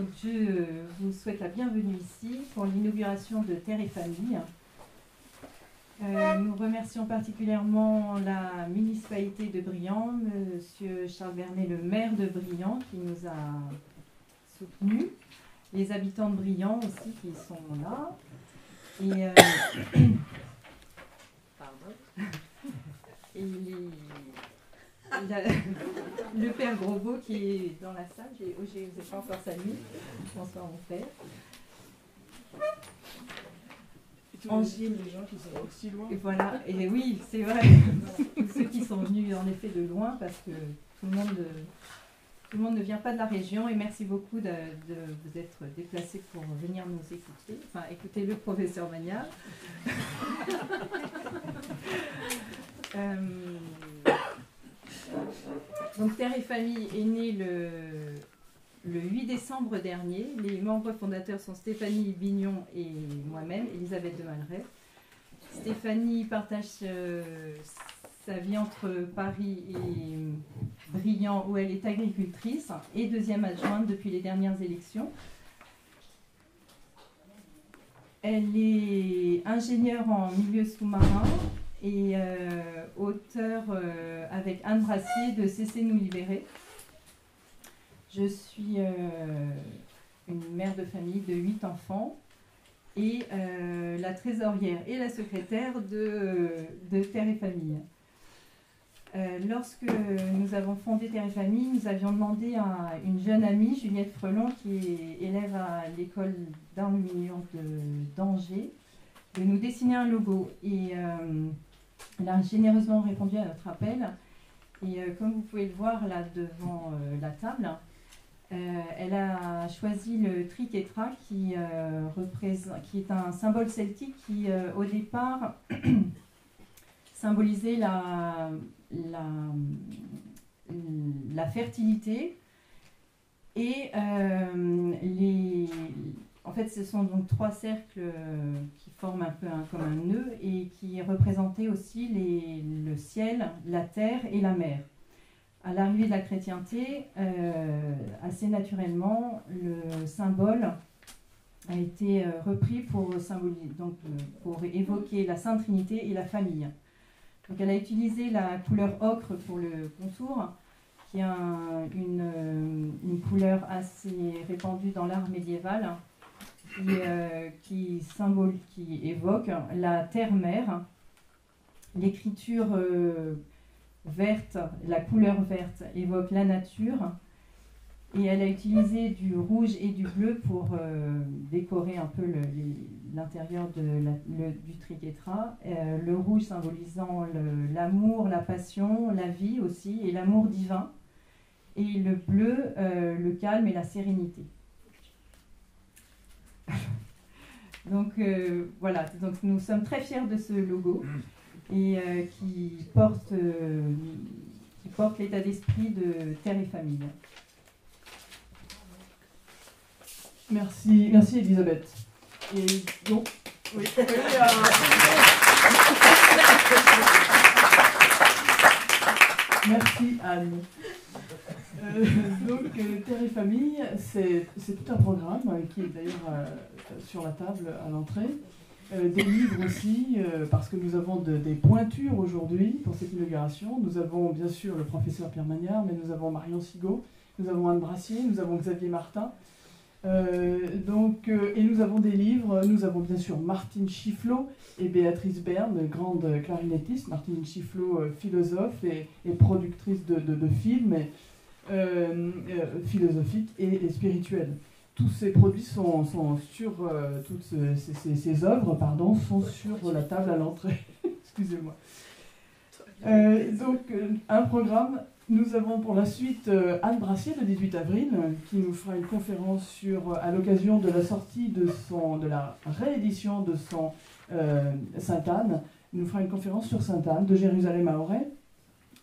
Donc je vous souhaite la bienvenue ici pour l'inauguration de Terre et Famille. Nous remercions particulièrement la municipalité de Briand, Monsieur Charles Vernet, le maire de Briand, qui nous a soutenus, les habitants de Briand aussi qui sont là. Et, et le père Grosbeau qui est dans la salle. Je ne vous ai pas encore salué. Bonsoir mon père. Et tous les gens qui sont aussi loin. Et voilà, et oui, c'est vrai. Tous ceux qui sont venus en effet de loin parce que tout le monde ne vient pas de la région. Et merci beaucoup de vous être déplacés pour venir nous écouter. Enfin, écouter le professeur Magnard. Donc Terre et Famille est née le 8 décembre dernier. Les membres fondateurs sont Stéphanie Bignon et moi-même, Elisabeth de Malray. Stéphanie partage sa vie entre Paris et Briand où elle est agricultrice et deuxième adjointe depuis les dernières élections. Elle est ingénieure en milieu sous-marin et auteure avec Anne Brassier de Cessez nous libérer. Je suis une mère de famille de 8 enfants et la trésorière et la secrétaire de Terre et Famille. Lorsque nous avons fondé Terre et Famille, nous avions demandé à une jeune amie, Juliette Frelon, qui est élève à l'école d'art lumineux d'Angers, de nous dessiner un logo. Et elle a généreusement répondu à notre appel. Et comme vous pouvez le voir là devant la table, elle a choisi le triquetra qui est un symbole celtique qui, au départ, symbolisait la fertilité. Et en fait, ce sont donc 3 cercles qui forment un peu comme un nœud et qui représentaient aussi le ciel, la terre et la mer. À l'arrivée de la chrétienté, assez naturellement, le symbole a été repris pour évoquer la Sainte Trinité et la famille. Donc elle a utilisé la couleur ocre pour le contour, qui est une couleur assez répandue dans l'art médiéval, qui évoque la terre-mer. L'écriture verte, la couleur verte évoque la nature, et elle a utilisé du rouge et du bleu pour décorer un peu l'intérieur du triquetra. Le rouge symbolisant l'amour, la passion, la vie aussi, et l'amour divin, et le bleu, le calme et la sérénité. Donc voilà, donc nous sommes très fiers de ce logo et qui porte l'état d'esprit de Terre et Famille. Merci Elisabeth. Et donc, oui. Merci Anne. Donc Terre et Famille, c'est tout un programme qui est d'ailleurs sur la table à l'entrée. Des livres aussi, parce que nous avons des pointures aujourd'hui pour cette inauguration. Nous avons bien sûr le professeur Pierre Magnard, mais nous avons Marion Sigaud, nous avons Anne Brassier, nous avons Xavier Martin. Et nous avons des livres, nous avons bien sûr Martine Chifflot et Béatrice Berne, grande clarinettiste, Martine Chifflot, philosophe et productrice de films philosophiques et spirituels. Tous ces produits sont sur, toutes ces œuvres sont sur la table à l'entrée. Excusez-moi. Un programme. Nous avons pour la suite Anne Brassier le 18 avril qui nous fera une conférence à l'occasion de la sortie de la réédition de son Sainte-Anne. Il nous fera une conférence sur Sainte-Anne de Jérusalem à Auray.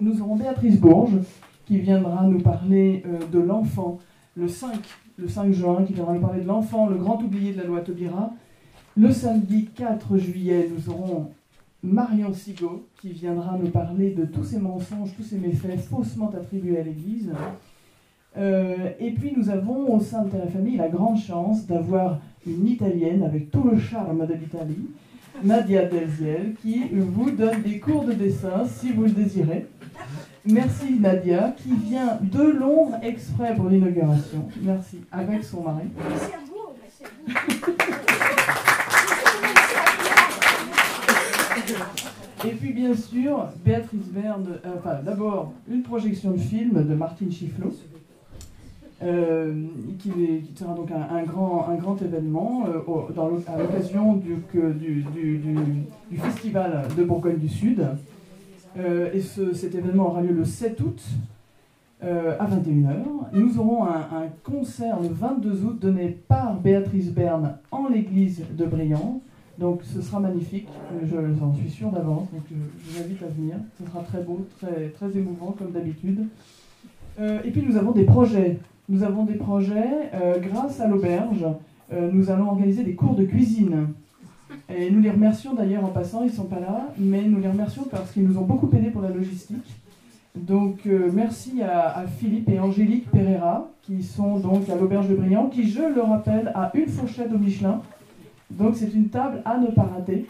Nous aurons Béatrice Bourges qui viendra nous parler de l'enfant le 5 juin, qui viendra nous parler de l'enfant, le grand oublié de la loi Taubira. Le samedi 4 juillet, nous aurons Marion Sigaud, qui viendra nous parler de tous ces mensonges, tous ces méfaits faussement attribués à l'Église. Et puis nous avons au sein de Terre et Famille la grande chance d'avoir une Italienne avec tout le charme de l'Italie, Nadia Delziel, qui vous donne des cours de dessin si vous le désirez. Merci Nadia, qui vient de Londres exprès pour l'inauguration. Merci, avec son mari. Merci à vous, merci à vous. Et puis bien sûr, Béatrice Berne, d'abord une projection de film de Martine Chifflot, qui sera donc un grand événement à l'occasion du Festival de Bourgogne du Sud. Et cet événement aura lieu le 7 août à 21h. Nous aurons un concert le 22 août donné par Béatrice Berne en l'église de Briand. Donc ce sera magnifique, j'en suis sûre d'avance, donc je vous invite à venir. Ce sera très beau, très, très émouvant comme d'habitude. Et puis nous avons des projets. Nous avons des projets grâce à l'auberge. Nous allons organiser des cours de cuisine. Et nous les remercions d'ailleurs en passant, ils ne sont pas là, mais nous les remercions parce qu'ils nous ont beaucoup aidés pour la logistique. Donc merci à Philippe et Angélique Pereira, qui sont donc à l'auberge de Briand, qui, je le rappelle, a une fourchette au Michelin. Donc c'est une table à ne pas rater.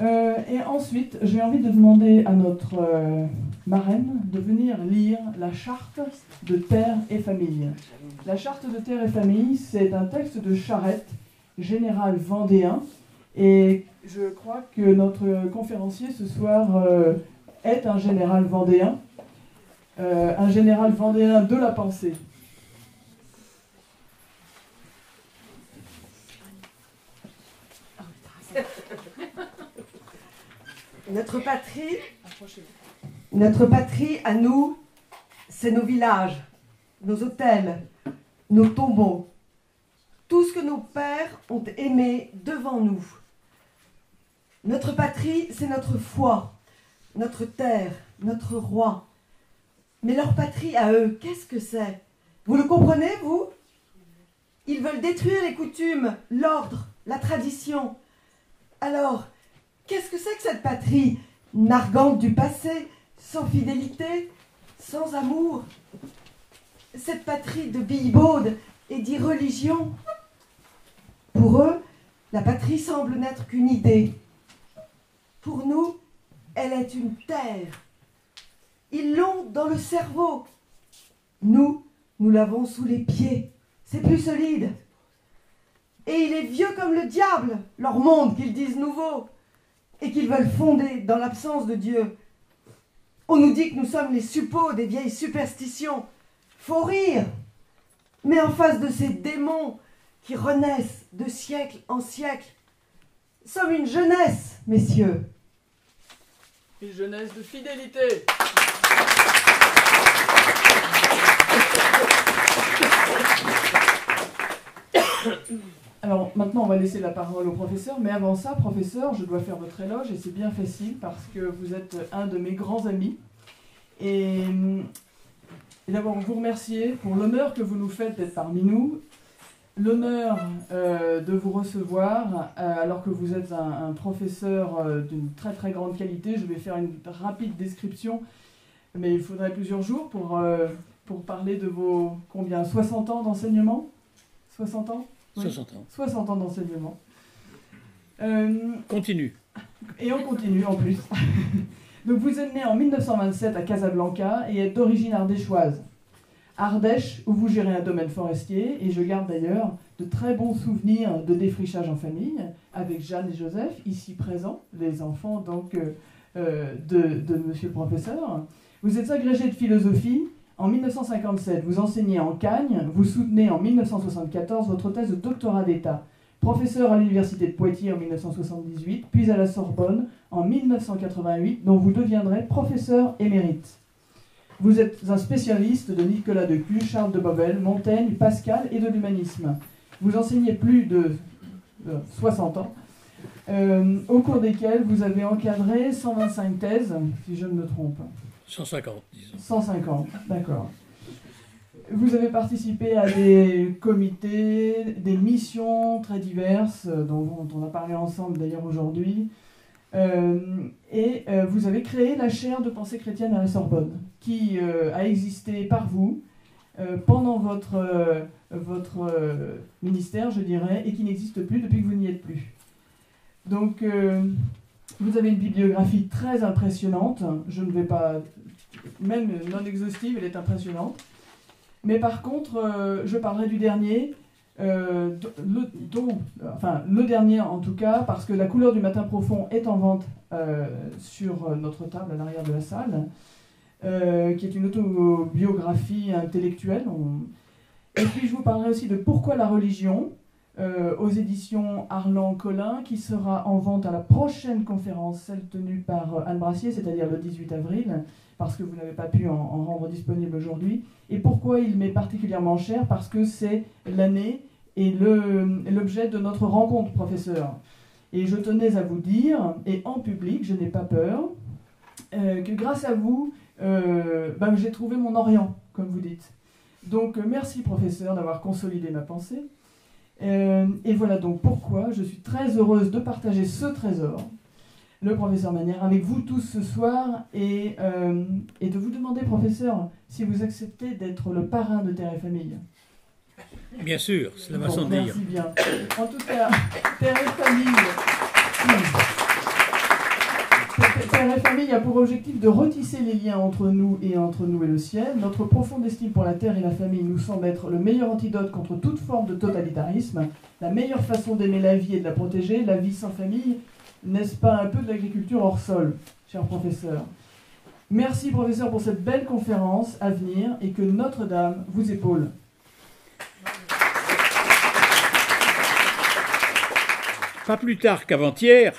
Et ensuite, j'ai envie de demander à notre marraine de venir lire la charte de Terre et Famille. La charte de Terre et Famille, c'est un texte de Charette, général vendéen. Et je crois que notre conférencier ce soir est un général vendéen de la pensée. Notre patrie à nous, c'est nos villages, nos hôtels, nos tombeaux, tout ce que nos pères ont aimé devant nous. Notre patrie, c'est notre foi, notre terre, notre roi. Mais leur patrie à eux, qu'est-ce que c'est? Vous le comprenez, vous? Ils veulent détruire les coutumes, l'ordre, la tradition. Alors, qu'est-ce que c'est que cette patrie narguante du passé, sans fidélité, sans amour? Cette patrie de billes-baudes et d'irreligion. Pour eux, la patrie semble n'être qu'une idée. Pour nous, elle est une terre. Ils l'ont dans le cerveau. Nous l'avons sous les pieds. C'est plus solide. Et il est vieux comme le diable, leur monde qu'ils disent nouveau, et qu'ils veulent fonder dans l'absence de Dieu. On nous dit que nous sommes les suppôts des vieilles superstitions. Faut rire. Mais en face de ces démons qui renaissent de siècle en siècle, sommes une jeunesse, messieurs. Une jeunesse de fidélité. Alors maintenant on va laisser la parole au professeur, mais avant ça, professeur, je dois faire votre éloge et c'est bien facile parce que vous êtes un de mes grands amis. Et d'abord vous remercier pour l'honneur que vous nous faites d'être parmi nous, l'honneur de vous recevoir alors que vous êtes un professeur d'une très très grande qualité. Je vais faire une rapide description, mais il faudrait plusieurs jours pour parler de vos, 60 ans d'enseignement? 60 ans? Oui. 60 ans. 60 ans d'enseignement. Continue. Et on continue en plus. Donc vous êtes né en 1927 à Casablanca et êtes d'origine ardéchoise. Ardèche, où vous gérez un domaine forestier, et je garde d'ailleurs de très bons souvenirs de défrichage en famille, avec Jeanne et Joseph, ici présents, les enfants donc de monsieur le professeur. Vous êtes agrégé de philosophie en 1957, vous enseignez en Cagne, vous soutenez en 1974 votre thèse de doctorat d'État. Professeur à l'université de Poitiers en 1978, puis à la Sorbonne en 1988, dont vous deviendrez professeur émérite. Vous êtes un spécialiste de Nicolas de Cues, Charles de Baubel, Montaigne, Pascal et de l'humanisme. Vous enseignez plus de 60 ans, au cours desquels vous avez encadré 125 thèses, si je ne me trompe. 150, disons. 150, d'accord. Vous avez participé à des comités, des missions très diverses, dont on a parlé ensemble d'ailleurs aujourd'hui. Et vous avez créé la chaire de pensée chrétienne à la Sorbonne, qui a existé par vous, pendant votre ministère, je dirais, et qui n'existe plus depuis que vous n'y êtes plus. Donc, vous avez une bibliographie très impressionnante. Je ne vais pas, même non exhaustive, elle est impressionnante. Mais par contre, je parlerai du dernier, le dernier en tout cas, parce que La couleur du matin profond est en vente sur notre table à l'arrière de la salle, qui est une autobiographie intellectuelle. Et puis je vous parlerai aussi de Pourquoi la religion, aux éditions Arlan-Collin, qui sera en vente à la prochaine conférence, celle tenue par Anne Brassier, c'est-à-dire le 18 avril, parce que vous n'avez pas pu en rendre disponible aujourd'hui. Et pourquoi il m'est particulièrement cher? Parce que c'est l'année et l'objet de notre rencontre, professeur. Et je tenais à vous dire, et en public, je n'ai pas peur, que grâce à vous, j'ai trouvé mon Orient, comme vous dites. Donc merci, professeur, d'avoir consolidé ma pensée. Et voilà donc pourquoi je suis très heureuse de partager ce trésor, le professeur Manière, avec vous tous ce soir, et de vous demander, professeur, si vous acceptez d'être le parrain de Terre et Famille. Bien sûr, c'est la façon de dire. Merci bien. En tout cas, Terre et Famille... Terre et Famille a pour objectif de retisser les liens entre nous et le ciel. Notre profonde estime pour la terre et la famille nous semble être le meilleur antidote contre toute forme de totalitarisme, la meilleure façon d'aimer la vie et de la protéger. La vie sans famille, n'est-ce pas un peu de l'agriculture hors sol, cher professeur? Merci, professeur, pour cette belle conférence à venir, et que Notre-Dame vous épaule. Pas plus tard qu'avant-hier,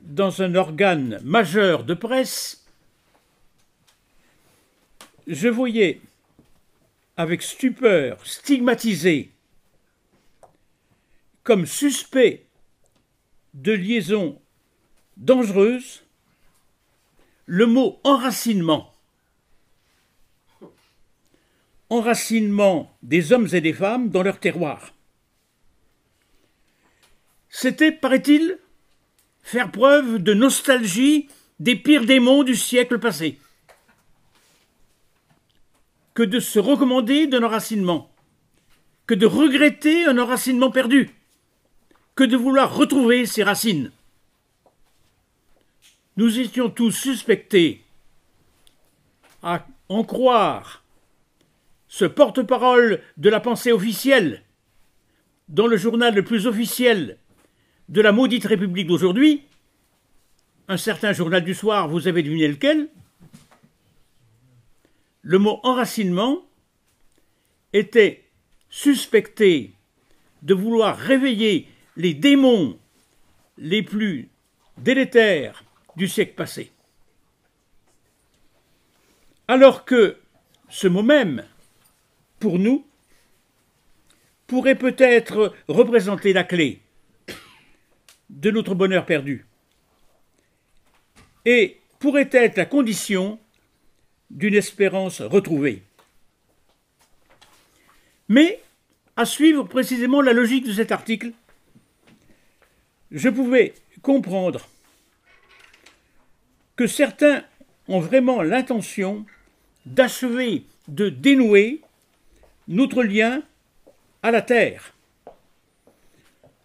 dans un organe majeur de presse, je voyais avec stupeur stigmatisé comme suspect de liaison dangereuse le mot enracinement. Enracinement des hommes et des femmes dans leur terroir. C'était, paraît-il, faire preuve de nostalgie des pires démons du siècle passé, que de se recommander d'un enracinement, que de regretter un enracinement perdu, que de vouloir retrouver ses racines. Nous étions tous suspectés à en croire ce porte-parole de la pensée officielle, dans le journal le plus officiel de la maudite République d'aujourd'hui, un certain journal du soir, vous avez deviné lequel, le mot enracinement était suspecté de vouloir réveiller les démons les plus délétères du siècle passé. Alors que ce mot même, pour nous, pourrait peut-être représenter la clé de notre bonheur perdu et pourrait être la condition d'une espérance retrouvée. Mais, à suivre précisément la logique de cet article, je pouvais comprendre que certains ont vraiment l'intention d'achever de dénouer notre lien à la terre,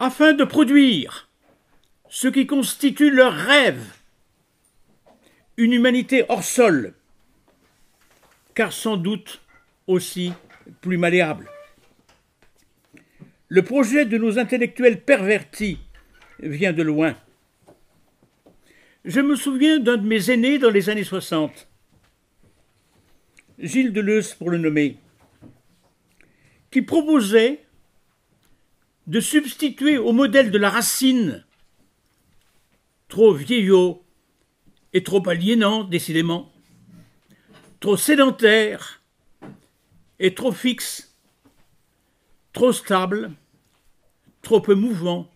afin de produire ce qui constitue leur rêve, une humanité hors sol, car sans doute aussi plus malléable. Le projet de nos intellectuels pervertis vient de loin. Je me souviens d'un de mes aînés dans les années 60, Gilles Deleuze pour le nommer, qui proposait de substituer au modèle de la Racine, trop vieillot et trop aliénant décidément, trop sédentaire et trop fixe, trop stable, trop peu mouvant,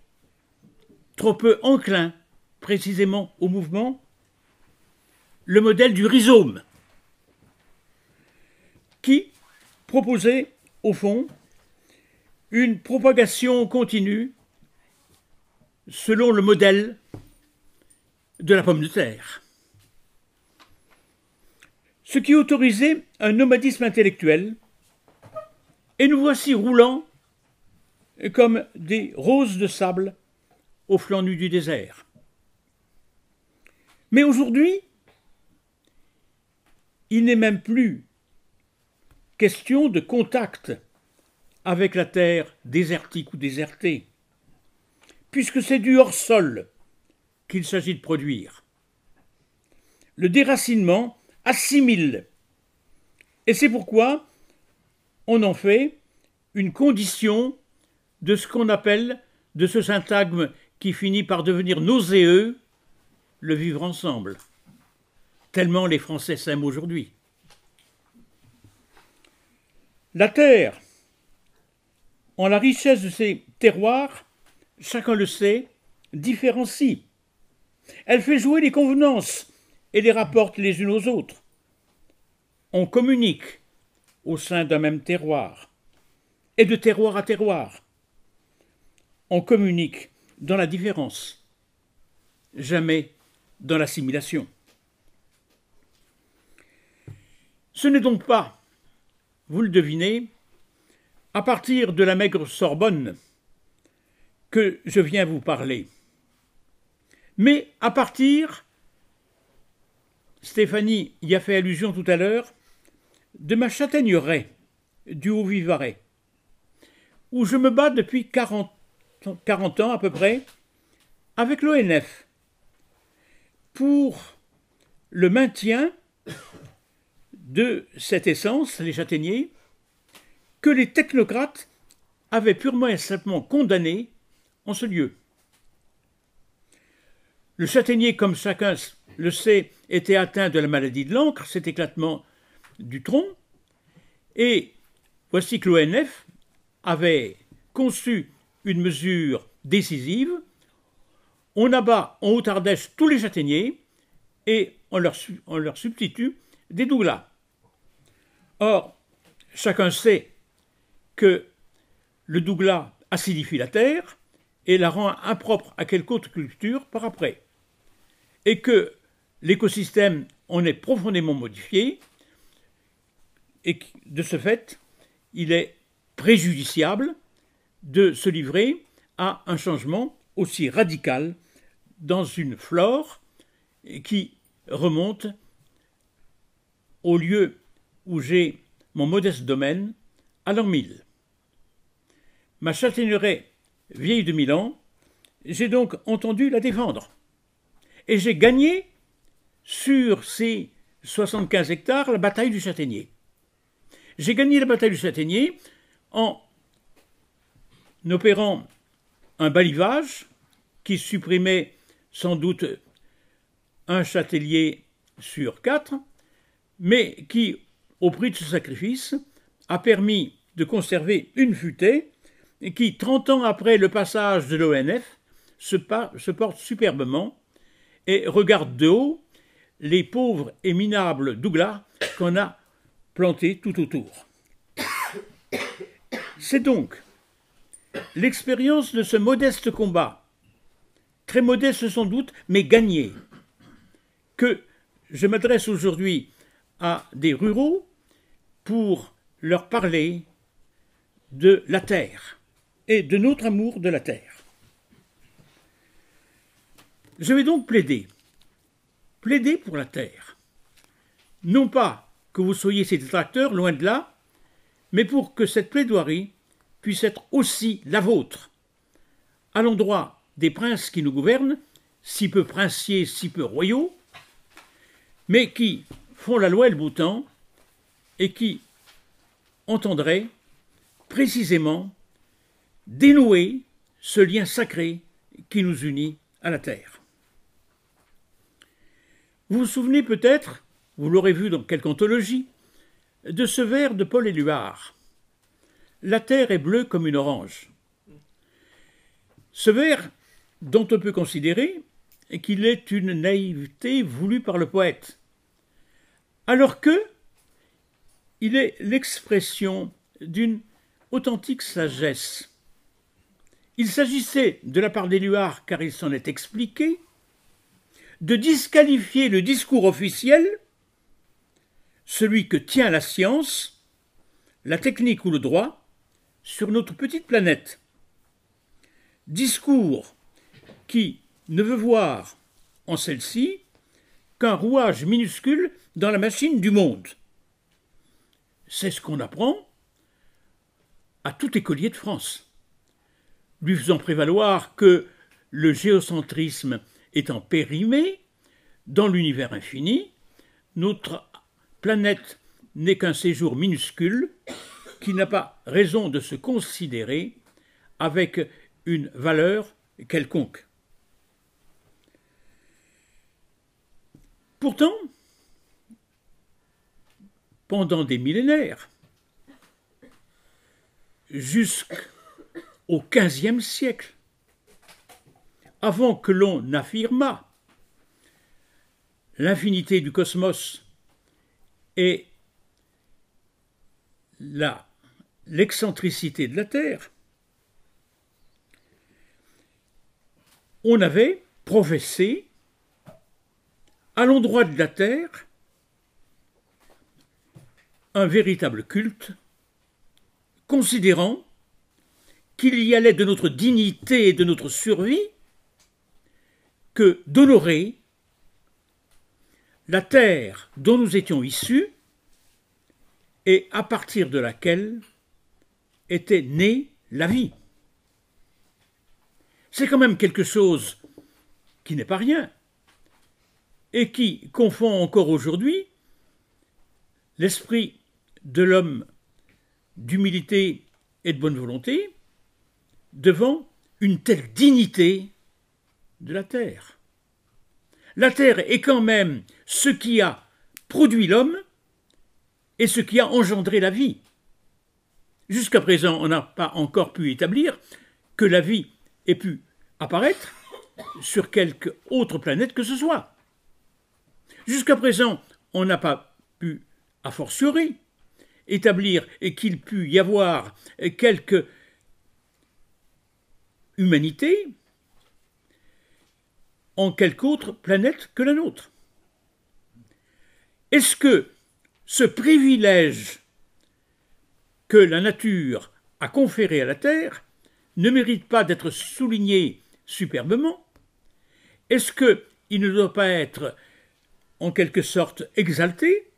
trop peu enclin précisément au mouvement, le modèle du rhizome, qui proposait au fond une propagation continue selon le modèle de la pomme de terre. Ce qui autorisait un nomadisme intellectuel et nous voici roulants comme des roses de sable au flanc nu du désert. Mais aujourd'hui, il n'est même plus question de contact avec la terre désertique ou désertée, puisque c'est du hors-sol qu'il s'agit de produire. Le déracinement assimile, et c'est pourquoi on en fait une condition de ce qu'on appelle, de ce syntagme qui finit par devenir nauséeux, le vivre ensemble. Tellement les Français s'aiment aujourd'hui. La terre, en la richesse de ses terroirs, chacun le sait, différencie. Elle fait jouer les convenances et les rapporte les unes aux autres. On communique au sein d'un même terroir, et de terroir à terroir. On communique dans la différence, jamais dans l'assimilation. Ce n'est donc pas, vous le devinez, à partir de la maigre Sorbonne que je viens vous parler, mais à partir, Stéphanie y a fait allusion tout à l'heure, de ma châtaigneraie du Haut-Vivarais, où je me bats depuis 40 ans à peu près, avec l'ONF, pour le maintien de cette essence, les châtaigniers, que les technocrates avaient purement et simplement condamné en ce lieu. Le châtaignier, comme chacun le sait, était atteint de la maladie de l'encre, cet éclatement du tronc, et voici que l'ONF avait conçu une mesure décisive. On abat en Haute-Ardèche tous les châtaigniers et on leur substitue des douglas. Or, chacun sait que le douglas acidifie la terre et la rend impropre à quelque autre culture par après, et que l'écosystème en est profondément modifié, et de ce fait, il est préjudiciable de se livrer à un changement aussi radical dans une flore qui remonte au lieu où j'ai mon modeste domaine, à l'an 1000. Ma châtaigneraie vieille de 1000 ans, j'ai donc entendu la défendre. Et j'ai gagné sur ces 75 hectares la bataille du châtaignier. J'ai gagné la bataille du châtaignier en opérant un balivage qui supprimait sans doute un châtaignier sur 4, mais qui, au prix de ce sacrifice, a permis de conserver une futaie qui, 30 ans après le passage de l'ONF, se porte superbement et regarde de haut les pauvres et minables douglas qu'on a plantés tout autour. C'est donc l'expérience de ce modeste combat, très modeste sans doute, mais gagné, que je m'adresse aujourd'hui à des ruraux pour leur parler de la terre et de notre amour de la terre. Je vais donc plaider pour la terre. Non pas que vous soyez ses détracteurs, loin de là, mais pour que cette plaidoirie puisse être aussi la vôtre, à l'endroit des princes qui nous gouvernent, si peu princiers, si peu royaux, mais qui font la loi et le beau temps, et qui entendraient précisément dénouer ce lien sacré qui nous unit à la terre. Vous vous souvenez peut-être, vous l'aurez vu dans quelque anthologie, de ce vers de Paul Éluard. La terre est bleue comme une orange. Ce vers, dont on peut considérer qu'il est une naïveté voulue par le poète, alors que il est l'expression d'une authentique sagesse. Il s'agissait, de la part d'Éluard, car il s'en est expliqué, de disqualifier le discours officiel, celui que tient la science, la technique ou le droit, sur notre petite planète. Discours qui ne veut voir en celle-ci qu'un rouage minuscule dans la machine du monde. C'est ce qu'on apprend à tout écolier de France, lui faisant prévaloir que le géocentrisme étant périmé dans l'univers infini, notre planète n'est qu'un séjour minuscule qui n'a pas raison de se considérer avec une valeur quelconque. Pourtant, pendant des millénaires, jusqu'au XVe siècle, avant que l'on affirmât l'infinité du cosmos et l'excentricité de la Terre, on avait professé à l'endroit de la Terre un véritable culte, considérant qu'il y allait de notre dignité et de notre survie que d'honorer la terre dont nous étions issus et à partir de laquelle était née la vie. C'est quand même quelque chose qui n'est pas rien et qui confond encore aujourd'hui l'esprit de l'homme d'humilité et de bonne volonté devant une telle dignité de la terre. La terre est quand même ce qui a produit l'homme et ce qui a engendré la vie. Jusqu'à présent, on n'a pas encore pu établir que la vie ait pu apparaître sur quelque autre planète que ce soit. Jusqu'à présent, on n'a pas pu, a fortiori, établir qu'il pût y avoir quelque humanité en quelque autre planète que la nôtre. Est-ce que ce privilège que la nature a conféré à la Terre ne mérite pas d'être souligné superbement? Est-ce qu'il ne doit pas être en quelque sorte exalté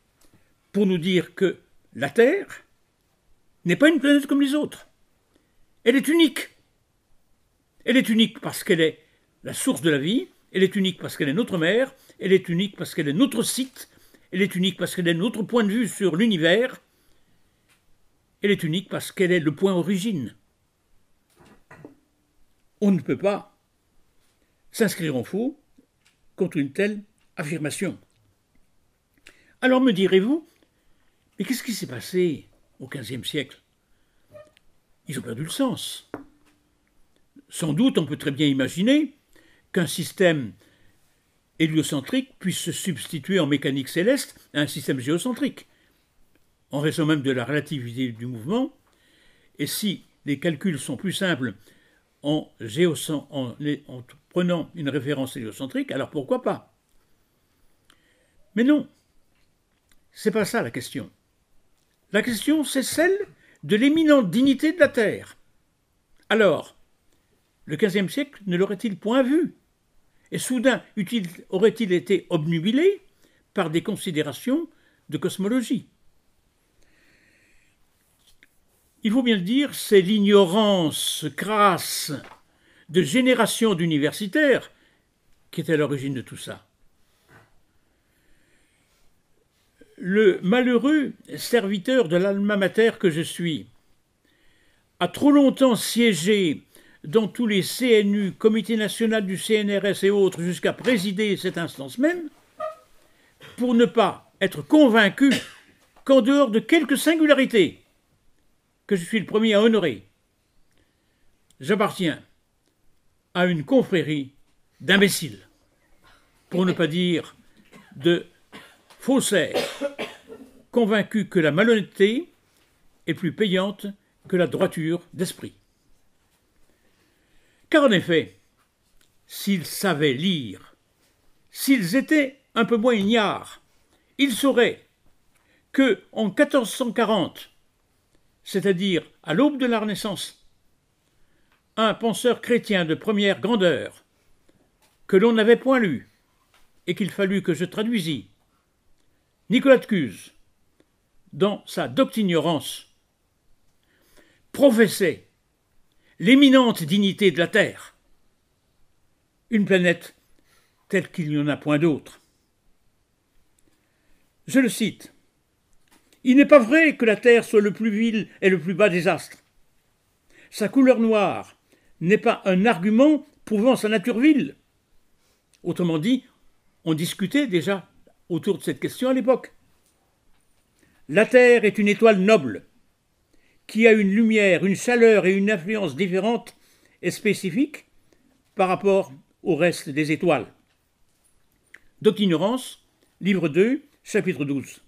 pour nous dire que la Terre n'est pas une planète comme les autres? Elle est unique. Elle est unique parce qu'elle est la source de la vie, elle est unique parce qu'elle est notre mère, elle est unique parce qu'elle est notre site, elle est unique parce qu'elle est notre point de vue sur l'univers, elle est unique parce qu'elle est le point origine. On ne peut pas s'inscrire en faux contre une telle affirmation. Alors me direz-vous, mais qu'est-ce qui s'est passé au XVe siècle? Ils ont perdu le sens. Sans doute, on peut très bien imaginer qu'un système héliocentrique puisse se substituer en mécanique céleste à un système géocentrique, en raison même de la relativité du mouvement, et si les calculs sont plus simples en prenant une référence héliocentrique, alors pourquoi pas? Mais non, c'est pas ça la question. La question, c'est celle de l'éminente dignité de la Terre. Alors, le XVe siècle ne l'aurait-il point vu? Et soudain aurait-il été obnubilé par des considérations de cosmologie? Il faut bien le dire, c'est l'ignorance crasse de générations d'universitaires qui est à l'origine de tout ça. Le malheureux serviteur de l'alma mater que je suis a trop longtemps siégé dans tous les CNU, Comité national du CNRS et autres, jusqu'à présider cette instance même, pour ne pas être convaincu qu'en dehors de quelques singularités que je suis le premier à honorer, j'appartiens à une confrérie d'imbéciles, pour ne pas dire de faussaires, convaincus que la malhonnêteté est plus payante que la droiture d'esprit. Car en effet, s'ils savaient lire, s'ils étaient un peu moins ignares, ils sauraient que, en 1440, c'est-à-dire à l'aube de la Renaissance, un penseur chrétien de première grandeur, que l'on n'avait point lu, et qu'il fallut que je traduisis, Nicolas de Cuse, dans sa Doctignorance, professait l'éminente dignité de la Terre, une planète telle qu'il n'y en a point d'autre. Je le cite. « Il n'est pas vrai que la Terre soit le plus vil et le plus bas des astres. Sa couleur noire n'est pas un argument prouvant sa nature vile. » Autrement dit, on discutait déjà autour de cette question à l'époque. La Terre est une étoile noble, qui a une lumière, une chaleur et une influence différentes et spécifiques par rapport au reste des étoiles. Doctignorance, livre 2, chapitre 12.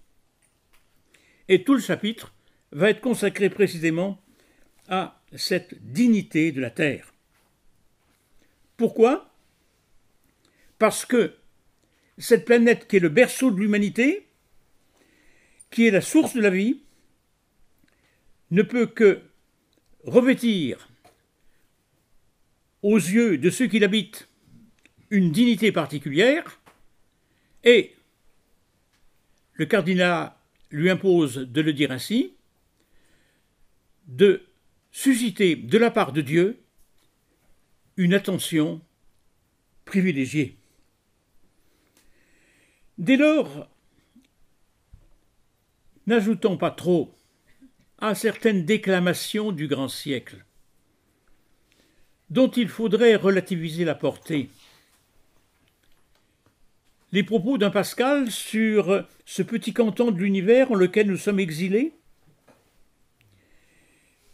Et tout le chapitre va être consacré précisément à cette dignité de la Terre. Pourquoi ? Parce que cette planète qui est le berceau de l'humanité, qui est la source de la vie, ne peut que revêtir aux yeux de ceux qui l'habitent une dignité particulière, et le cardinal lui impose de le dire ainsi, de susciter de la part de Dieu une attention privilégiée. Dès lors, n'ajoutons pas trop à certaines déclamations du grand siècle, dont il faudrait relativiser la portée. Les propos d'un Pascal sur ce petit canton de l'univers en lequel nous sommes exilés,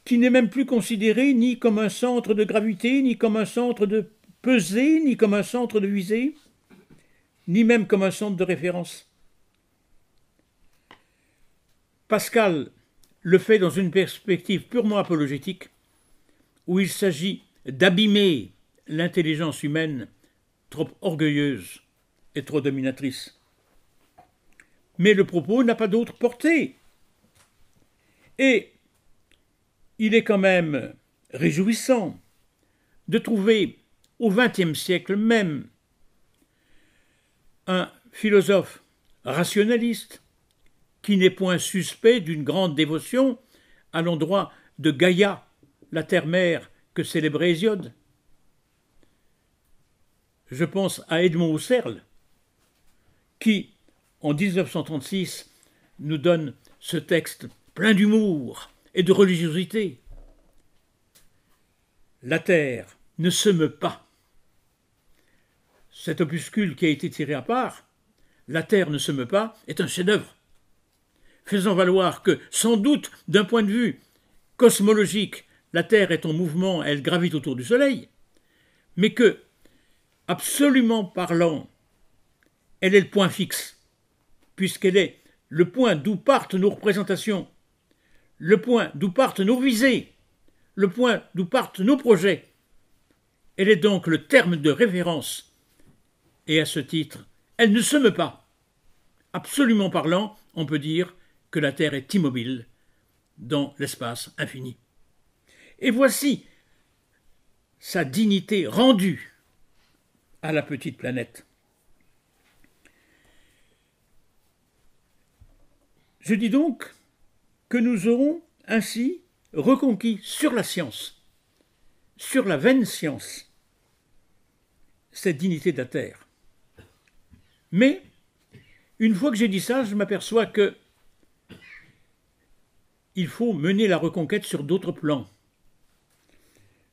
qui n'est même plus considéré ni comme un centre de gravité, ni comme un centre de pesée, ni comme un centre de visée, ni même comme un centre de référence. Pascal le fait dans une perspective purement apologétique, où il s'agit d'abîmer l'intelligence humaine trop orgueilleuse et trop dominatrice. Mais le propos n'a pas d'autre portée. Et il est quand même réjouissant de trouver au XXe siècle même un philosophe rationaliste qui n'est point suspect d'une grande dévotion à l'endroit de Gaïa, la terre-mère que célébrait Hésiode. Je pense à Edmond Husserl, qui, en 1936, nous donne ce texte plein d'humour et de religiosité. La terre ne se meut pas. Cet opuscule qui a été tiré à part, La terre ne se meut pas, est un chef-d'œuvre, faisant valoir que, sans doute, d'un point de vue cosmologique, la Terre est en mouvement, elle gravite autour du Soleil, mais que, absolument parlant, elle est le point fixe, puisqu'elle est le point d'où partent nos représentations, le point d'où partent nos visées, le point d'où partent nos projets. Elle est donc le terme de référence, et à ce titre, elle ne se meut pas. Absolument parlant, on peut dire que la Terre est immobile dans l'espace infini. Et voici sa dignité rendue à la petite planète. Je dis donc que nous aurons ainsi reconquis sur la science, sur la vaine science, cette dignité de la Terre. Mais, une fois que j'ai dit ça, je m'aperçois que il faut mener la reconquête sur d'autres plans.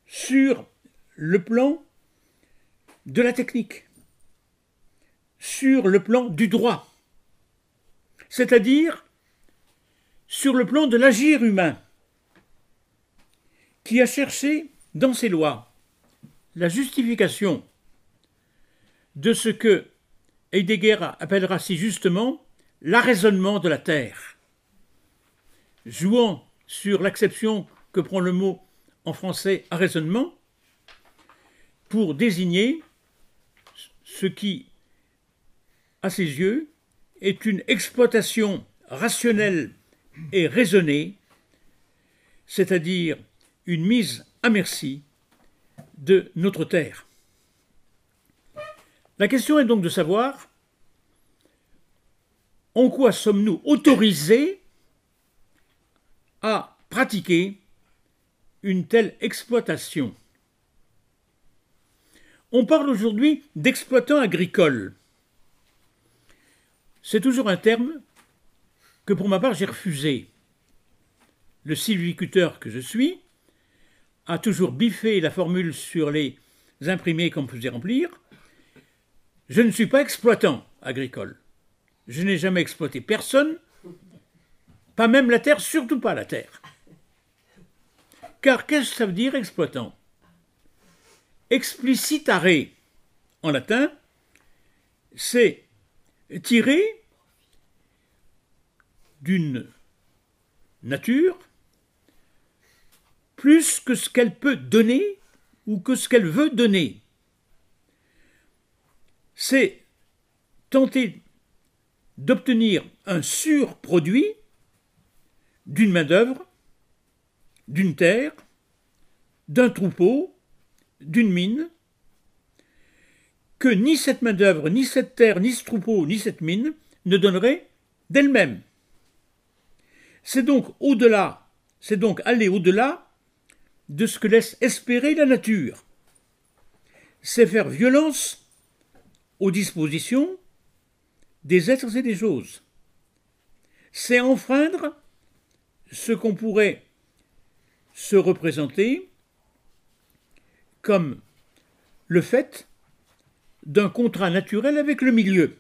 Sur le plan de la technique, sur le plan du droit, c'est-à-dire sur le plan de l'agir humain, qui a cherché dans ses lois la justification de ce que Heidegger appellera si justement l'arraisonnement de la Terre, jouant sur l'acception que prend le mot en français arraisonnement pour désigner ce qui, à ses yeux, est une exploitation rationnelle et raisonnée c'est-à-dire une mise à merci de notre terre. La question est donc de savoir en quoi sommes-nous autorisés à pratiquer une telle exploitation. On parle aujourd'hui d'exploitants agricoles. C'est toujours un terme que pour ma part j'ai refusé. Le sylviculteur que je suis a toujours biffé la formule sur les imprimés qu'on me faisait remplir. Je ne suis pas exploitant agricole. Je n'ai jamais exploité personne, pas même la terre, surtout pas la terre. Car qu'est-ce que ça veut dire exploitant? Explicitare, en latin, c'est tirer d'une nature plus que ce qu'elle peut donner ou que ce qu'elle veut donner. C'est tenter d'obtenir un surproduit d'une main-d'œuvre, d'une terre, d'un troupeau, d'une mine, que ni cette main-d'œuvre, ni cette terre, ni ce troupeau, ni cette mine ne donneraient d'elle-même. C'est donc aller au-delà de ce que laisse espérer la nature. C'est faire violence aux dispositions des êtres et des choses. C'est enfreindre ce qu'on pourrait se représenter comme le fait d'un contrat naturel avec le milieu.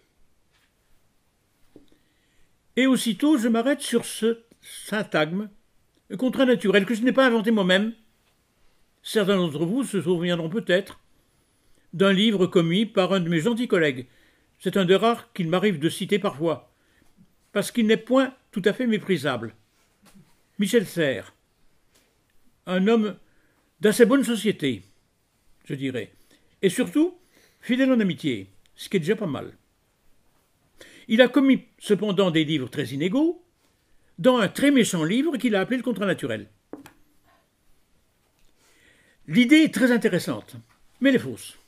Et aussitôt, je m'arrête sur ce syntagme, le contrat naturel, que je n'ai pas inventé moi-même. Certains d'entre vous se souviendront peut-être d'un livre commis par un de mes gentils collègues. C'est un des rares qu'il m'arrive de citer parfois, parce qu'il n'est point tout à fait méprisable. Michel Serres, un homme d'assez bonne société, je dirais, et surtout fidèle en amitié, ce qui est déjà pas mal. Il a commis cependant des livres très inégaux, dans un très méchant livre qu'il a appelé le contrat naturel. L'idée est très intéressante, mais elle est fausse.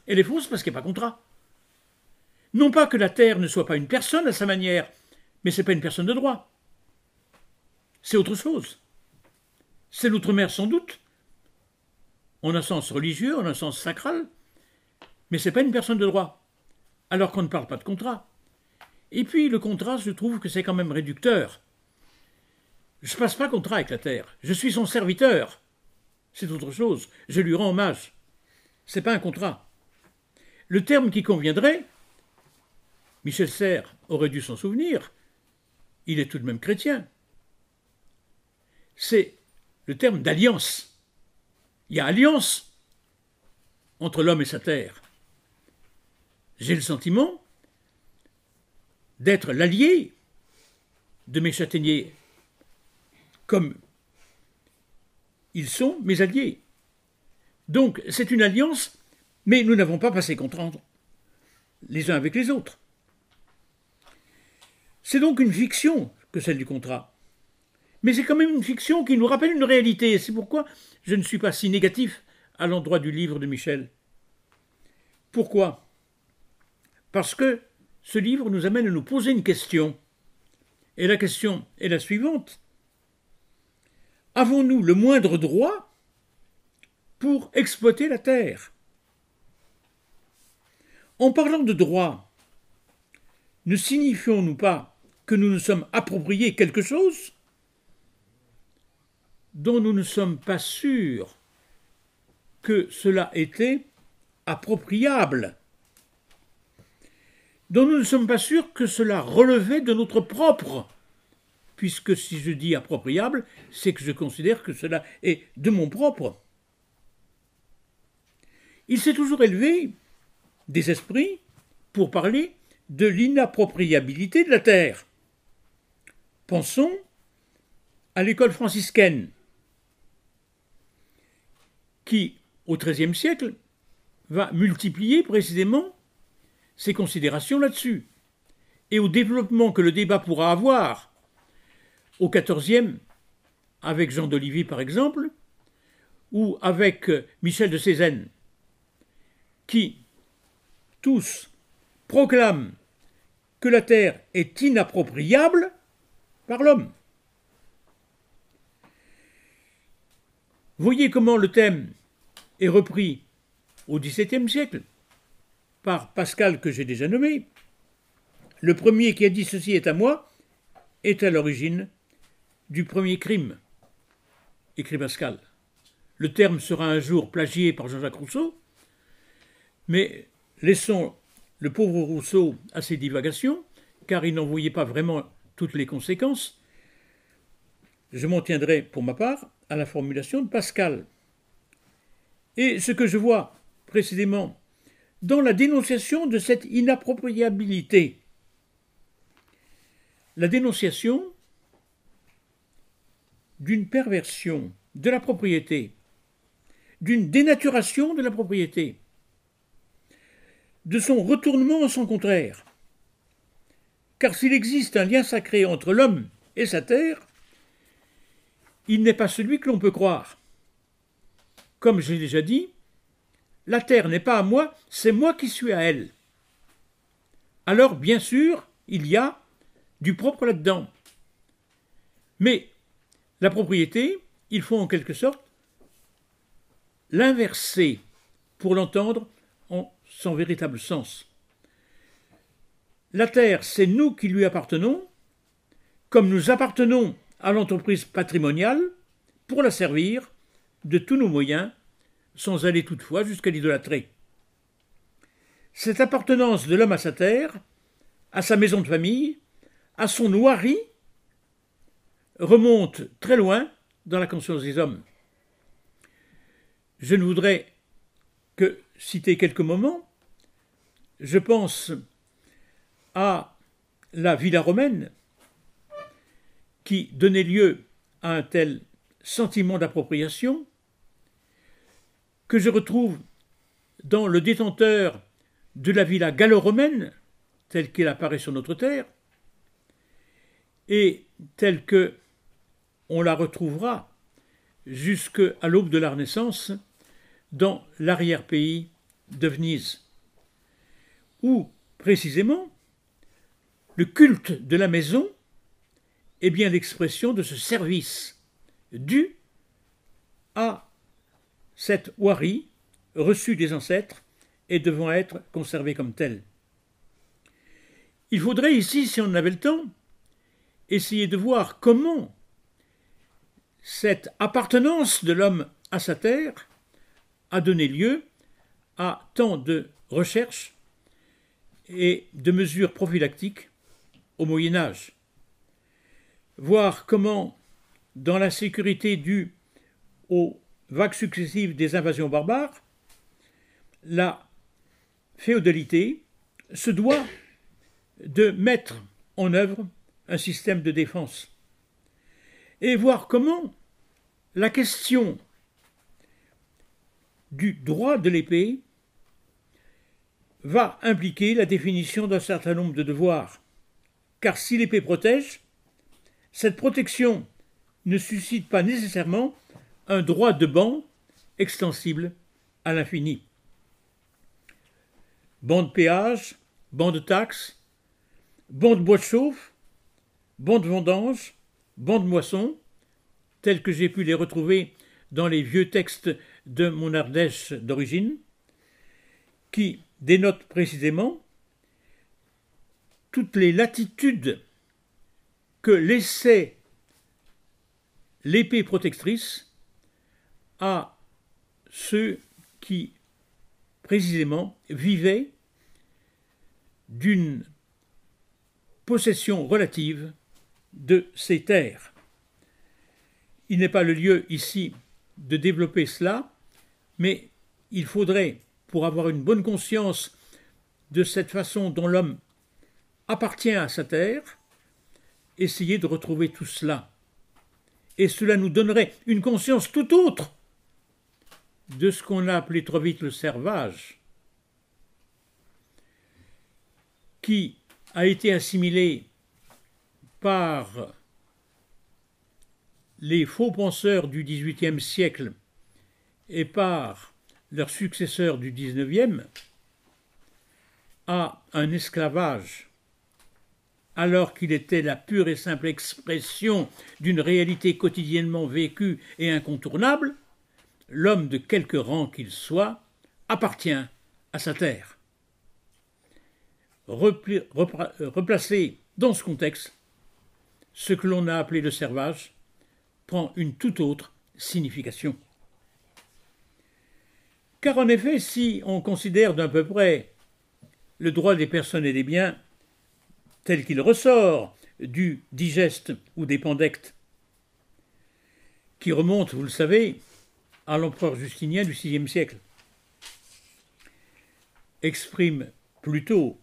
Elle est fausse parce qu'il n'y a pas contrat. Non pas que la terre ne soit pas une personne à sa manière, mais ce n'est pas une personne de droit. C'est autre chose. C'est l'outre-mer sans doute, en un sens religieux, en un sens sacral, mais ce n'est pas une personne de droit, alors qu'on ne parle pas de contrat. Et puis le contrat, je trouve que c'est quand même réducteur. Je ne passe pas contrat avec la terre, je suis son serviteur. C'est autre chose, je lui rends hommage. Ce n'est pas un contrat. Le terme qui conviendrait, Michel Serres aurait dû s'en souvenir, il est tout de même chrétien, c'est le terme d'alliance. Il y a alliance entre l'homme et sa terre. J'ai le sentiment d'être l'allié de mes châtaigniers, comme ils sont mes alliés. Donc c'est une alliance, mais nous n'avons pas passé contrat les uns avec les autres. C'est donc une fiction que celle du contrat. Mais c'est quand même une fiction qui nous rappelle une réalité. C'est pourquoi je ne suis pas si négatif à l'endroit du livre de Michel. Pourquoi? Parce que ce livre nous amène à nous poser une question. Et la question est la suivante. Avons-nous le moindre droit pour exploiter la terre? En parlant de droit, ne signifions-nous pas que nous nous sommes appropriés quelque chose dont nous ne sommes pas sûrs que cela était appropriable, dont nous ne sommes pas sûrs que cela relevait de notre propre, puisque si je dis appropriable, c'est que je considère que cela est de mon propre. Il s'est toujours élevé des esprits pour parler de l'inappropriabilité de la terre. Pensons à l'école franciscaine, qui, au XIIIe siècle, va multiplier précisément ses considérations là-dessus, et au développement que le débat pourra avoir au XIVe avec Jean d'Olivier par exemple, ou avec Michel de Cézanne, qui tous proclament que la terre est inappropriable par l'homme. Voyez comment le thème est repris au XVIIe siècle par Pascal que j'ai déjà nommé. Le premier qui a dit « ceci est à moi » est à l'origine du premier crime, écrit Pascal. Le terme sera un jour plagié par Jean-Jacques Rousseau, mais laissons le pauvre Rousseau à ses divagations, car il n'en voyait pas vraiment toutes les conséquences. Je m'en tiendrai, pour ma part, à la formulation de Pascal. Et ce que je vois précisément dans la dénonciation de cette inappropriabilité, la dénonciation d'une perversion de la propriété, d'une dénaturation de la propriété, de son retournement en son contraire. Car s'il existe un lien sacré entre l'homme et sa terre, il n'est pas celui que l'on peut croire. Comme j'ai déjà dit, la terre n'est pas à moi, c'est moi qui suis à elle. Alors, bien sûr, il y a du propre là-dedans. Mais la propriété, il faut en quelque sorte l'inverser pour l'entendre en son véritable sens. La terre, c'est nous qui lui appartenons, comme nous appartenons à l'entreprise patrimoniale pour la servir de tous nos moyens, sans aller toutefois jusqu'à l'idolâtrer. Cette appartenance de l'homme à sa terre, à sa maison de famille, à son ouari, remonte très loin dans la conscience des hommes. Je ne voudrais que citer quelques moments. Je pense à la villa romaine qui donnait lieu à un tel sentiment d'appropriation que je retrouve dans le détenteur de la villa gallo-romaine telle qu'elle apparaît sur notre terre et telle que on la retrouvera jusqu'à l'aube de la Renaissance dans l'arrière-pays de Venise, où précisément le culte de la maison est bien l'expression de ce service dû à cette ouarie reçue des ancêtres et devant être conservée comme telle. Il faudrait ici, si on avait le temps, essayer de voir comment cette appartenance de l'homme à sa terre a donné lieu à tant de recherches et de mesures prophylactiques au Moyen-Âge. Voir comment, dans la sécurité due aux vagues successives des invasions barbares, la féodalité se doit de mettre en œuvre un système de défense. Et voir comment la question du droit de l'épée va impliquer la définition d'un certain nombre de devoirs. Car si l'épée protège, cette protection ne suscite pas nécessairement un droit de ban extensible à l'infini. Ban de péage, ban de taxes, ban de bois de chauffe, ban de vendange, ban de moisson, tels que j'ai pu les retrouver dans les vieux textes de mon Ardèche d'origine, qui dénotent précisément toutes les latitudes que laissait l'épée protectrice à ceux qui, précisément, vivaient d'une possession relative de ces terres. Il n'est pas le lieu ici de développer cela, mais il faudrait, pour avoir une bonne conscience de cette façon dont l'homme appartient à sa terre, essayer de retrouver tout cela. Et cela nous donnerait une conscience tout autre de ce qu'on a appelé trop vite le servage, qui a été assimilé par les faux penseurs du XVIIIe siècle et par leurs successeurs du XIXe à un esclavage, alors qu'il était la pure et simple expression d'une réalité quotidiennement vécue et incontournable, l'homme de quelque rang qu'il soit appartient à sa terre. Replacé dans ce contexte, ce que l'on a appelé le servage prend une toute autre signification. Car en effet, si on considère d'un peu près le droit des personnes et des biens tel qu'il ressort du digeste ou des pandectes, qui remonte, vous le savez, à l'empereur Justinien du VIe siècle, exprime plutôt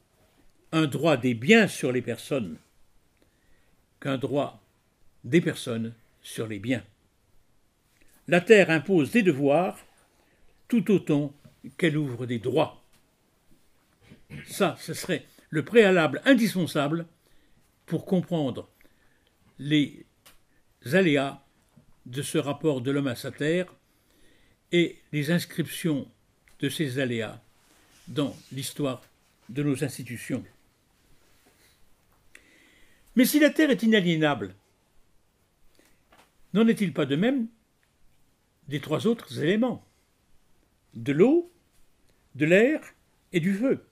un droit des biens sur les personnes qu'un droit des personnes sur les biens. La terre impose des devoirs tout autant qu'elle ouvre des droits. Ça, ce serait le préalable indispensable pour comprendre les aléas de ce rapport de l'homme à sa terre et les inscriptions de ces aléas dans l'histoire de nos institutions. Mais si la terre est inaliénable, n'en est-il pas de même des trois autres éléments, de l'eau, de l'air et du feu?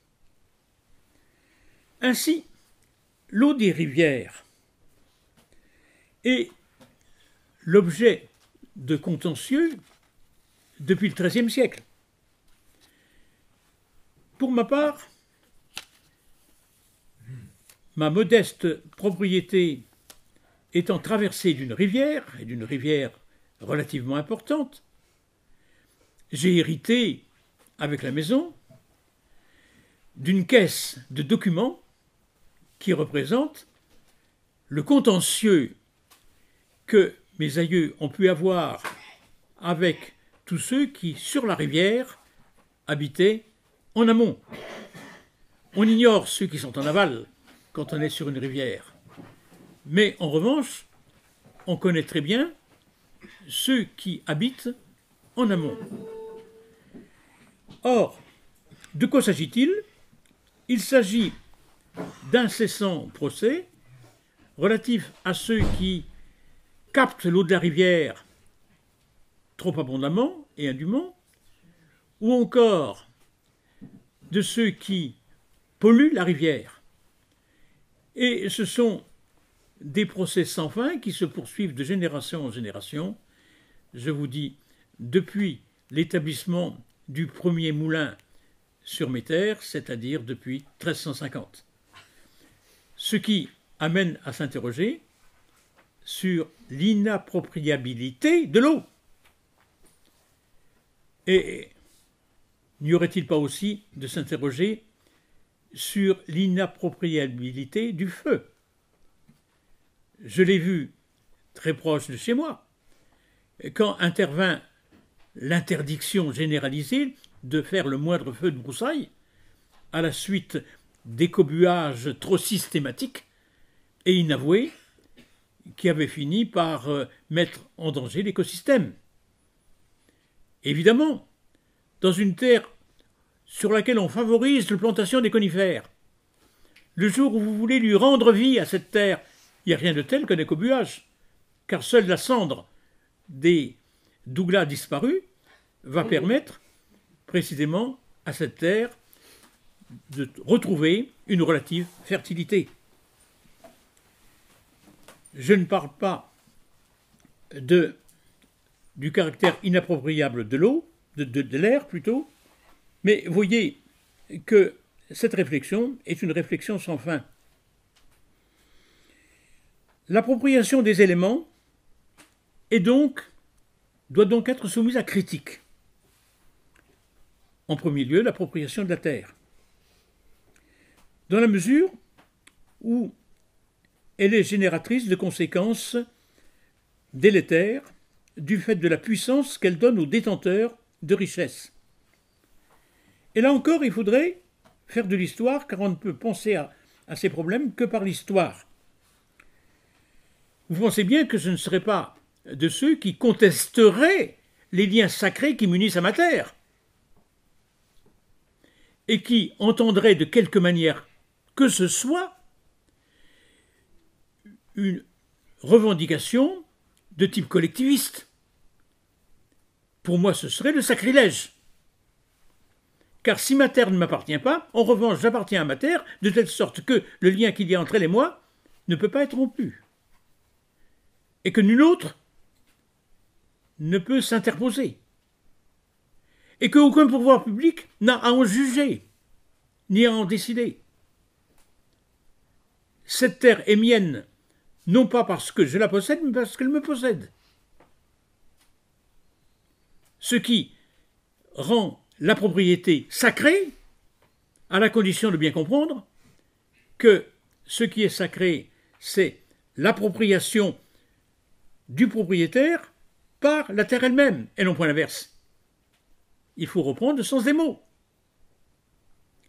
Ainsi, l'eau des rivières est l'objet de contentieux depuis le XIIIe siècle. Pour ma part, ma modeste propriété étant traversée d'une rivière, et d'une rivière relativement importante, j'ai hérité, avec la maison, d'une caisse de documents qui représente le contentieux que mes aïeux ont pu avoir avec tous ceux qui, sur la rivière, habitaient en amont. On ignore ceux qui sont en aval quand on est sur une rivière. Mais en revanche, on connaît très bien ceux qui habitent en amont. Or, de quoi s'agit-il? Il s'agit d'incessants procès relatifs à ceux qui captent l'eau de la rivière trop abondamment et indûment, ou encore de ceux qui polluent la rivière. Et ce sont des procès sans fin qui se poursuivent de génération en génération. Je vous dis, depuis l'établissement du premier moulin sur mes terres, c'est-à-dire depuis 1350. Ce qui amène à s'interroger sur l'inappropriabilité de l'eau. Et n'y aurait-il pas aussi de s'interroger sur l'inappropriabilité du feu? Je l'ai vu très proche de chez moi, quand intervint l'interdiction généralisée de faire le moindre feu de broussailles, à la suite d'écobuages trop systématiques et inavoués, qui avaient fini par mettre en danger l'écosystème. Évidemment, dans une terre sur laquelle on favorise la plantation des conifères, le jour où vous voulez lui rendre vie à cette terre, il n'y a rien de tel qu'un écobuage, car seule la cendre des douglas disparus va permettre précisément à cette terre de retrouver une relative fertilité. Je ne parle pas du caractère inappropriable de l'eau, de l'air plutôt, mais voyez que cette réflexion est une réflexion sans fin. L'appropriation des éléments doit donc être soumise à critique. En premier lieu, l'appropriation de la terre, dans la mesure où elle est génératrice de conséquences délétères du fait de la puissance qu'elle donne aux détenteurs de richesses. Et là encore, il faudrait faire de l'histoire, car on ne peut penser à ces problèmes que par l'histoire. Vous pensez bien que ce ne serait pas de ceux qui contesteraient les liens sacrés qui m'unissent à ma terre et qui entendraient de quelque manière que ce soit une revendication de type collectiviste. Pour moi, ce serait le sacrilège. Car si ma terre ne m'appartient pas, en revanche, j'appartiens à ma terre, de telle sorte que le lien qu'il y a entre elle et moi ne peut pas être rompu. Et que nul autre ne peut s'interposer. Et qu'aucun pouvoir public n'a à en juger, ni à en décider. Cette terre est mienne, non pas parce que je la possède, mais parce qu'elle me possède. Ce qui rend la propriété sacrée, à la condition de bien comprendre que ce qui est sacré, c'est l'appropriation du propriétaire par la terre elle-même, et non point l'inverse. Il faut reprendre le sens des mots.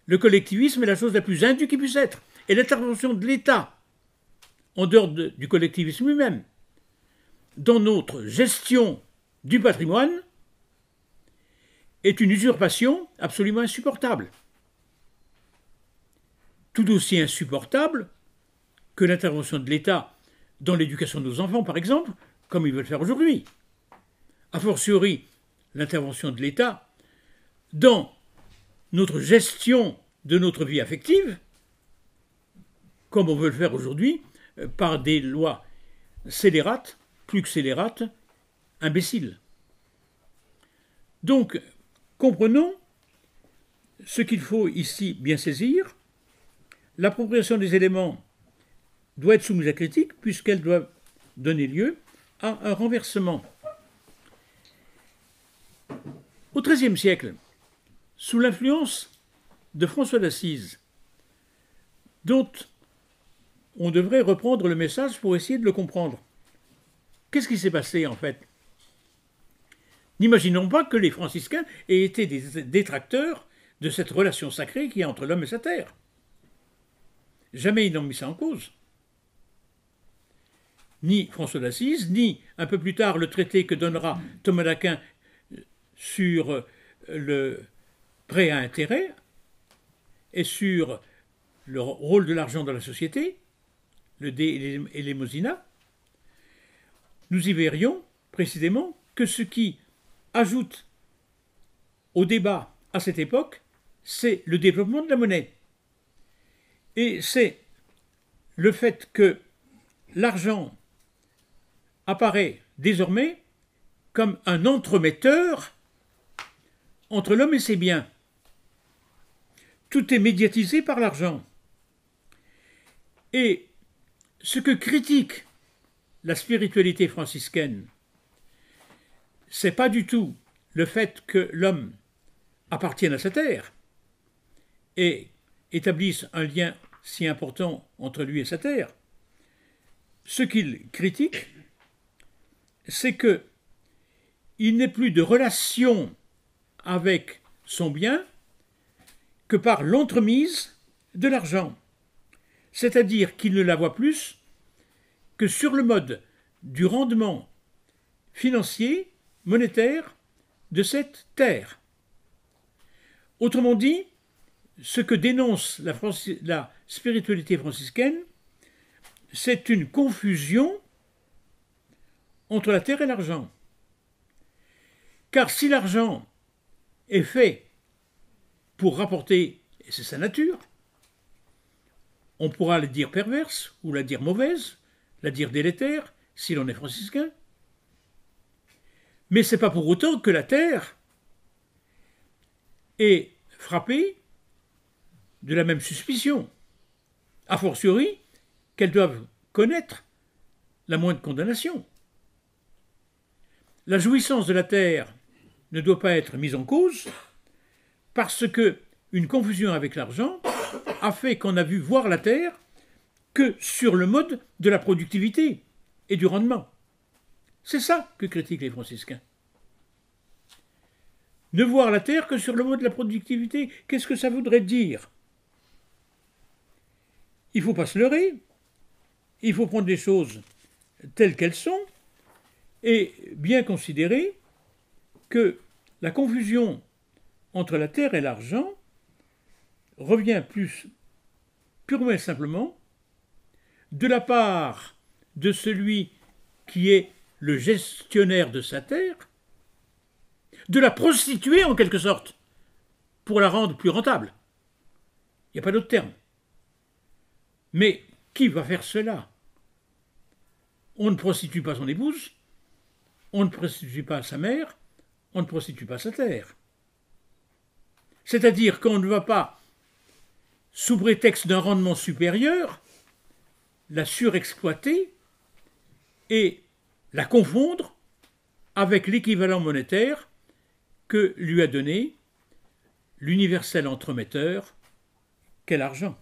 Le collectivisme est la chose la plus indue qui puisse être, et l'intervention de l'État, en dehors du collectivisme lui-même, dans notre gestion du patrimoine, est une usurpation absolument insupportable. Tout aussi insupportable que l'intervention de l'État dans l'éducation de nos enfants, par exemple, comme ils veulent faire aujourd'hui. A fortiori, l'intervention de l'État dans notre gestion de notre vie affective, comme on veut le faire aujourd'hui, par des lois scélérates, plus que scélérates, imbéciles. Donc, comprenons ce qu'il faut ici bien saisir. L'appropriation des éléments doit être soumise à critique puisqu'elle doit donner lieu à un renversement. Au XIIIe siècle, sous l'influence de François d'Assise, dont on devrait reprendre le message pour essayer de le comprendre. Qu'est-ce qui s'est passé en fait? N'imaginons pas que les franciscains aient été des détracteurs de cette relation sacrée qu'il y a entre l'homme et sa terre. Jamais ils n'ont mis ça en cause. Ni François d'Assise, ni un peu plus tard le traité que donnera Thomas d'Aquin sur le prêt à intérêt et sur le rôle de l'argent dans la société, le dé et l'émosina, nous y verrions précisément que ce qui ajoute au débat à cette époque, c'est le développement de la monnaie. Et c'est le fait que l'argent apparaît désormais comme un entremetteur entre l'homme et ses biens. Tout est médiatisé par l'argent. Et ce que critique la spiritualité franciscaine, c'est pas du tout le fait que l'homme appartienne à sa terre et établisse un lien si important entre lui et sa terre. Ce qu'il critique, c'est que il n'est plus de relation avec son bien que par l'entremise de l'argent. C'est-à-dire qu'il ne la voit plus que sur le mode du rendement financier, monétaire de cette terre. Autrement dit, ce que dénonce la spiritualité franciscaine, c'est une confusion entre la terre et l'argent. Car si l'argent est fait pour rapporter, et c'est sa nature, on pourra la dire perverse ou la dire mauvaise, la dire délétère, si l'on est franciscain. Mais ce n'est pas pour autant que la terre est frappée de la même suspicion, a fortiori qu'elles doivent connaître la moindre condamnation. La jouissance de la terre ne doit pas être mise en cause parce que une confusion avec l'argent a fait qu'on a vu voir la terre que sur le mode de la productivité et du rendement. C'est ça que critiquent les franciscains. Ne voir la terre que sur le mode de la productivité, qu'est-ce que ça voudrait dire? Il ne faut pas se leurrer, il faut prendre les choses telles qu'elles sont, et bien considérer que la confusion entre la terre et l'argent revient purement et simplement de la part de celui qui est le gestionnaire de sa terre, de la prostituer en quelque sorte, pour la rendre plus rentable. Il n'y a pas d'autre terme. Mais qui va faire cela? On ne prostitue pas son épouse, on ne prostitue pas sa mère, on ne prostitue pas sa terre. C'est-à-dire qu'on ne va pas, sous prétexte d'un rendement supérieur, la surexploiter et la confondre avec l'équivalent monétaire que lui a donné l'universel entremetteur qu'est l'argent.